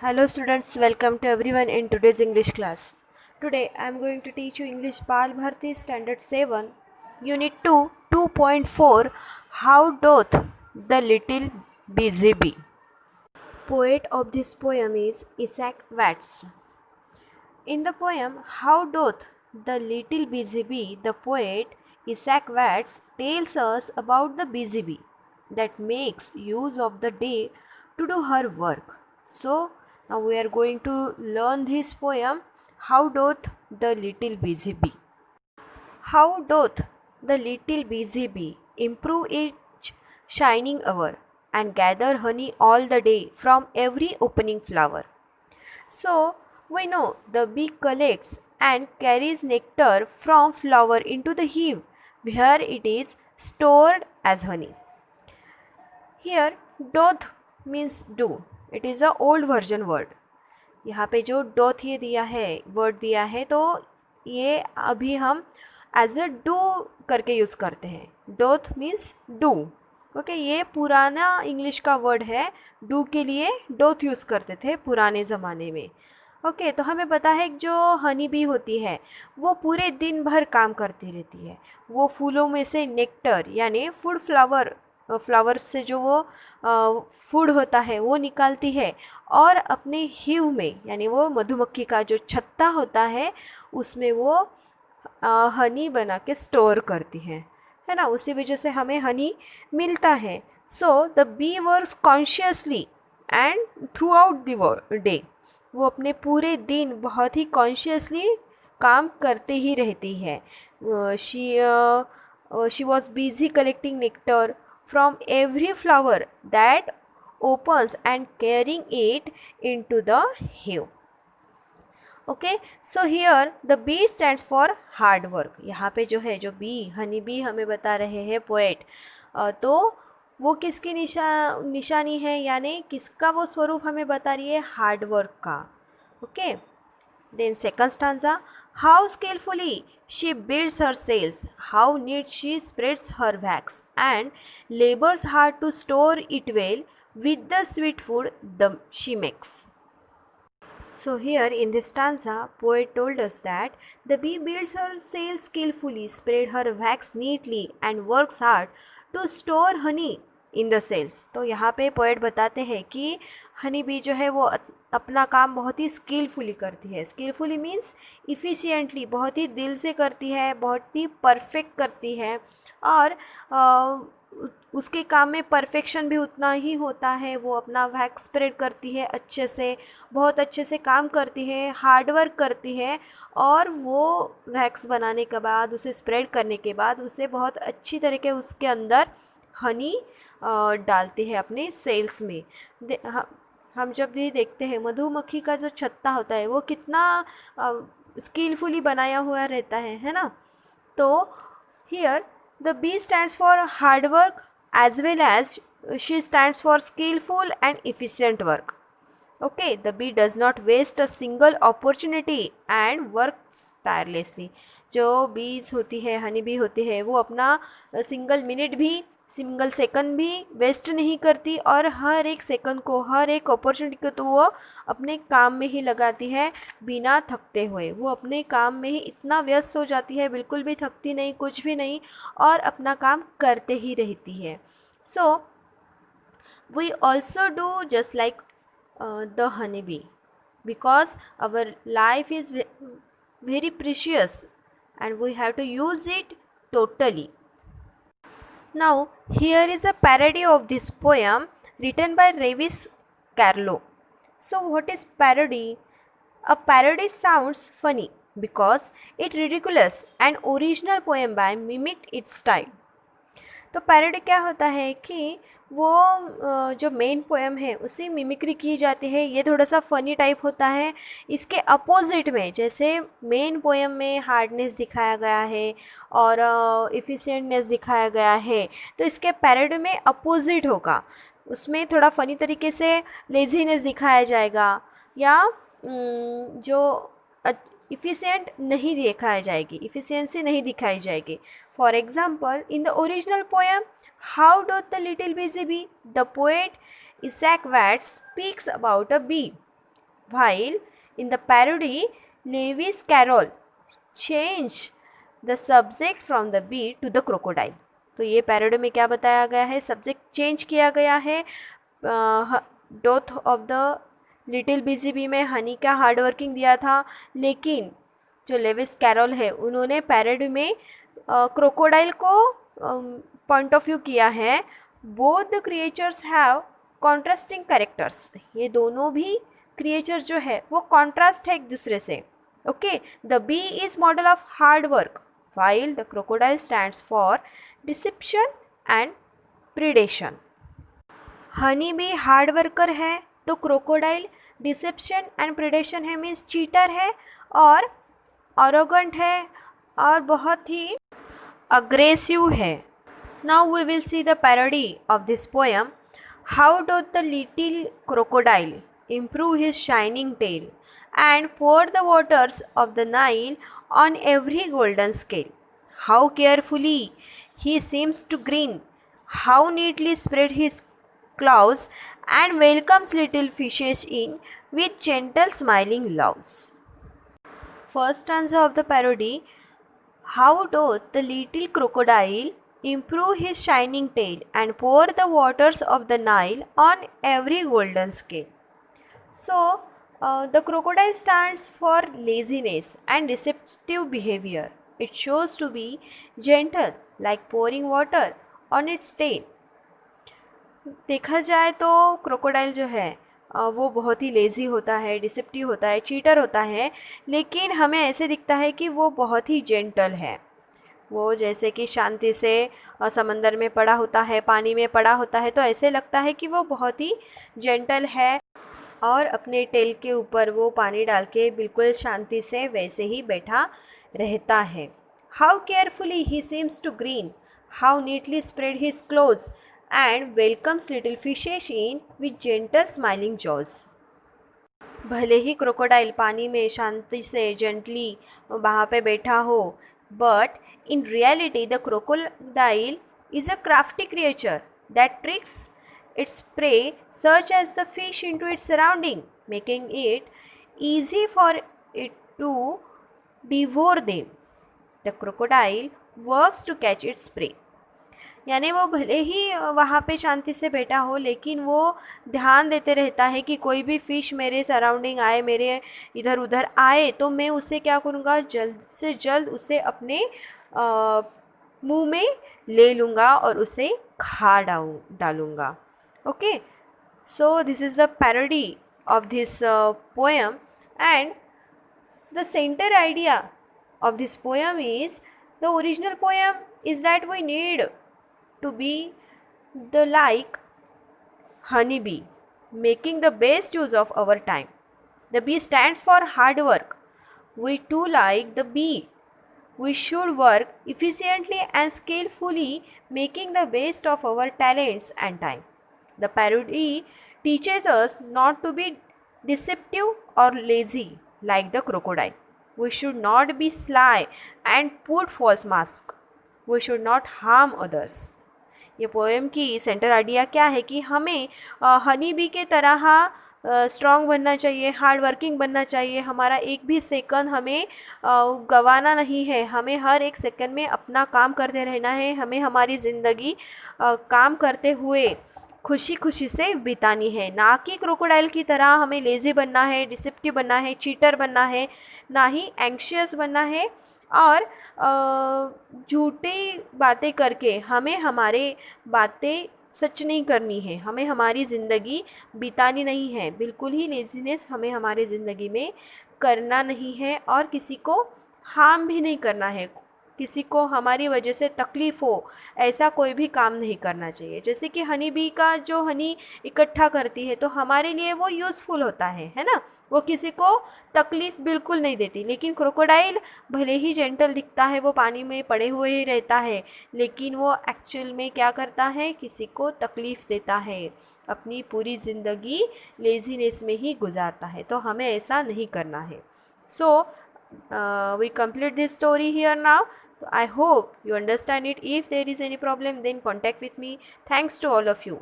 Hello students, welcome to everyone in today's English class. Today I am going to teach you English Bal Bharti Standard 7, Unit 2, 2.4, How Doth the Little Busy Bee. Poet of this poem is Isaac Watts. In the poem How Doth the Little Busy Bee, the poet Isaac Watts tells us about the busy bee that makes use of the day to do her work. So, now we are going to learn this poem How Doth the Little Busy Bee. How doth the little busy bee improve each shining hour and gather honey all the day from every opening flower. So, we know the bee collects and carries nectar from flower into the hive where it is stored as honey. Here, doth means do. It is a old version word. यहाँ पे जो डोथ ये दिया है word दिया है तो ये अभी हम एज अ डू करके यूज़ करते हैं. डोथ मीन्स डू. ओके, ये पुराना इंग्लिश का वर्ड है. डू के लिए डोथ यूज़ करते थे पुराने ज़माने में. ओके, तो हमें पता है कि जो हनी बी होती है वो पूरे दिन भर काम करती रहती है. वो फूलों में से नेक्टर यानी फ्लावर से जो वो फूड होता है वो निकालती है और अपने हिव में यानी वो मधुमक्खी का जो छत्ता होता है उसमें वो हनी बना के स्टोर करती है ना. उसी वजह से हमें हनी मिलता है. So the bee works consciously and throughout the day. वो अपने पूरे दिन बहुत ही कॉन्शियसली काम करते ही रहती है. She was busy collecting nectar from every flower that opens and carrying it into the hive. Okay, so here the bee stands for hard work. यहाँ पे जो है जो बी हनी बी हमें बता रहे हैं पोएट, तो वो किसकी निशानी है यानी किसका वो स्वरूप हमें बता रही है, हार्ड वर्क का. Okay, then second stanza, how skillfully she builds her sails, how neat she spreads her wax, and labors hard to store it well with the sweet food she makes. So here in this stanza, poet told us that the bee builds her sails skillfully, spread her wax neatly, and works hard to store honey in the cells. तो यहाँ पे poet बताते हैं कि honey bee जो है वो अपना काम बहुत ही स्किलफुली करती है. स्किलफुली मीन्स इफ़िशियंटली, बहुत ही दिल से करती है, बहुत ही परफेक्ट करती है. और उसके काम में परफेक्शन भी उतना ही होता है. वो अपना वैक्स स्प्रेड करती है अच्छे से, बहुत अच्छे से काम करती है, हार्ड वर्क करती है. और वो वैक्स बनाने के बाद, उसे स्प्रेड करने के बाद, उसे बहुत अच्छी तरीके उसके अंदर हनी डालती है अपने सेल्स में. हम जब भी देखते हैं मधुमक्खी का जो छत्ता होता है वो कितना स्किलफुली बनाया हुआ रहता है ना. तो here the bee stands for hard work as well as she stands for skilful and efficient work. Okay, the bee does not waste a single opportunity and works tirelessly. जो बीज होती है, हनी बी होती है, वो अपना single minute भी, single second भी वेस्ट नहीं करती और हर एक सेकंड को, हर एक अपॉर्चुनिटी को तो वो अपने काम में ही लगाती है बिना थकते हुए. वो अपने काम में ही इतना व्यस्त हो जाती है, बिल्कुल भी थकती नहीं, कुछ भी नहीं, और अपना काम करते ही रहती है. So we also do just like the honey bee because our life is very precious and we have to use it totally. Now here is a parody of this poem written by Lewis Carroll. So what is parody? A parody sounds funny because it ridiculous an original poem by mimicked its style. तो parody क्या होता है कि वो जो main poem है उसी mimicry की जाती है. ये थोड़ा सा फ़नी टाइप होता है. इसके अपोजिट में, जैसे मेन पोएम में हार्डनेस दिखाया गया है और इफ़िशिएंटनेस दिखाया गया है, तो इसके पैरोडी में अपोजिट होगा. उसमें थोड़ा फ़नी तरीके से लेजीनेस दिखाया जाएगा या जो इफ़िशिएंट नहीं दिखाई जाएगी, इफ़िशियंसी नहीं दिखाई जाएगी. For example, in the original poem how doth the little busy bee, the poet Isaac Watts speaks about a bee while in the parody, Lewis Carroll changed the subject from the bee to the crocodile. तो ये parody में क्या बताया गया है, subject change किया गया है. Death of the little busy bee में हनी का हार्ड वर्किंग दिया था, लेकिन जो लेविस कैरोल है उन्होंने पैरोडी में क्रोकोडाइल को पॉइंट ऑफ व्यू किया है. Both the creatures have contrasting characters. ये दोनों भी क्रिएचर जो है वो कॉन्ट्रास्ट है एक दूसरे से. Okay, the bee is model of hard work while the crocodile stands for deception and predation. Honey bee hard worker है तो क्रोकोडाइल डिसेप्शन एंड प्रिडेशन है, मीन्स चीटर है और ऑरोगेंट है और बहुत ही अग्रेसिव है. Now we will see the parody of this poem. How doth the little crocodile improve his shining tail and pour the waters of the Nile on every golden scale. How carefully he seems to grin, how neatly spread his claws and welcomes little fishes in with gentle smiling loves. First stanza of the parody. How doth the little crocodile improve his shining tail and pour the waters of the Nile on every golden scale. So, the crocodile stands for laziness and deceptive behavior. It shows to be gentle, like pouring water on its tail. देखा जाए तो crocodile जो है वो बहुत ही lazy होता है, deceptive होता है, चीटर होता है, लेकिन हमें ऐसे दिखता है कि वो बहुत ही जेंटल है. वो जैसे कि शांति से समंदर में पड़ा होता है, पानी में पड़ा होता है, तो ऐसे लगता है कि वो बहुत ही जेंटल है और अपने टेल के ऊपर वो पानी डाल के बिल्कुल शांति से वैसे ही बैठा रहता है. How carefully he seems to grin, how neatly spread his clothes and welcomes little fishes in with gentle smiling jaws. भले ही क्रोकोडाइल पानी में शांति से जेंटली वहाँ पे बैठा हो, but in reality the crocodile is a crafty creature that tricks its prey such as the fish into its surrounding, making it easy for it to devour them. The crocodile works to catch its prey. यानी वो भले ही वहाँ पे शांति से बैठा हो, लेकिन वो ध्यान देते रहता है कि कोई भी फ़िश मेरे सराउंडिंग आए, मेरे इधर उधर आए, तो मैं उसे क्या करूँगा, जल्द से जल्द उसे अपने मुँह में ले लूँगा और उसे खा डालूँगा. Okay, so this is the parody of this poem, and the center idea of this poem is, the original poem is that we need to be the like honeybee, making the best use of our time. The bee stands for hard work. We too like the bee. We should work efficiently and skillfully, making the best of our talents and time. The parody teaches us not to be deceptive or lazy like the crocodile. We should not be sly and put false masks. We should not harm others. ये poem की centre idea क्या है कि हमें honey bee के तरह strong बनना चाहिए, हार्ड वर्किंग बनना चाहिए. हमारा एक भी सेकंड हमें गंवाना नहीं है. हमें हर एक सेकंड में अपना काम करते रहना है. हमें हमारी ज़िंदगी काम करते हुए खुशी खुशी से बितानी है, ना कि क्रोकोडाइल की तरह हमें लेज़ी बनना है, डिसेप्टिव बनना है, चीटर बनना है, ना ही एंग्शियस बनना है और झूठी बातें करके हमें हमारे बातें सच नहीं करनी है. हमें हमारी ज़िंदगी बितानी नहीं है. बिल्कुल ही लेज़ीनेस हमें हमारी ज़िंदगी में करना नहीं है और किसी को हार्म भी नहीं करना है. किसी को हमारी वजह से तकलीफ़ हो ऐसा कोई भी काम नहीं करना चाहिए. जैसे कि हनी बी का जो हनी इकट्ठा करती है तो हमारे लिए वो यूज़फुल होता है ना, वो किसी को तकलीफ़ बिल्कुल नहीं देती. लेकिन क्रोकोडाइल भले ही जेंटल दिखता है, वो पानी में पड़े हुए ही रहता है, लेकिन वो एक्चुअल में क्या करता है, किसी को तकलीफ़ देता है, अपनी पूरी ज़िंदगी लेज़ीनेस में ही गुजारता है. तो हमें ऐसा नहीं करना है. सो we complete this story here now. So I hope you understand it. If there is any problem, then contact with me. Thanks to all of you.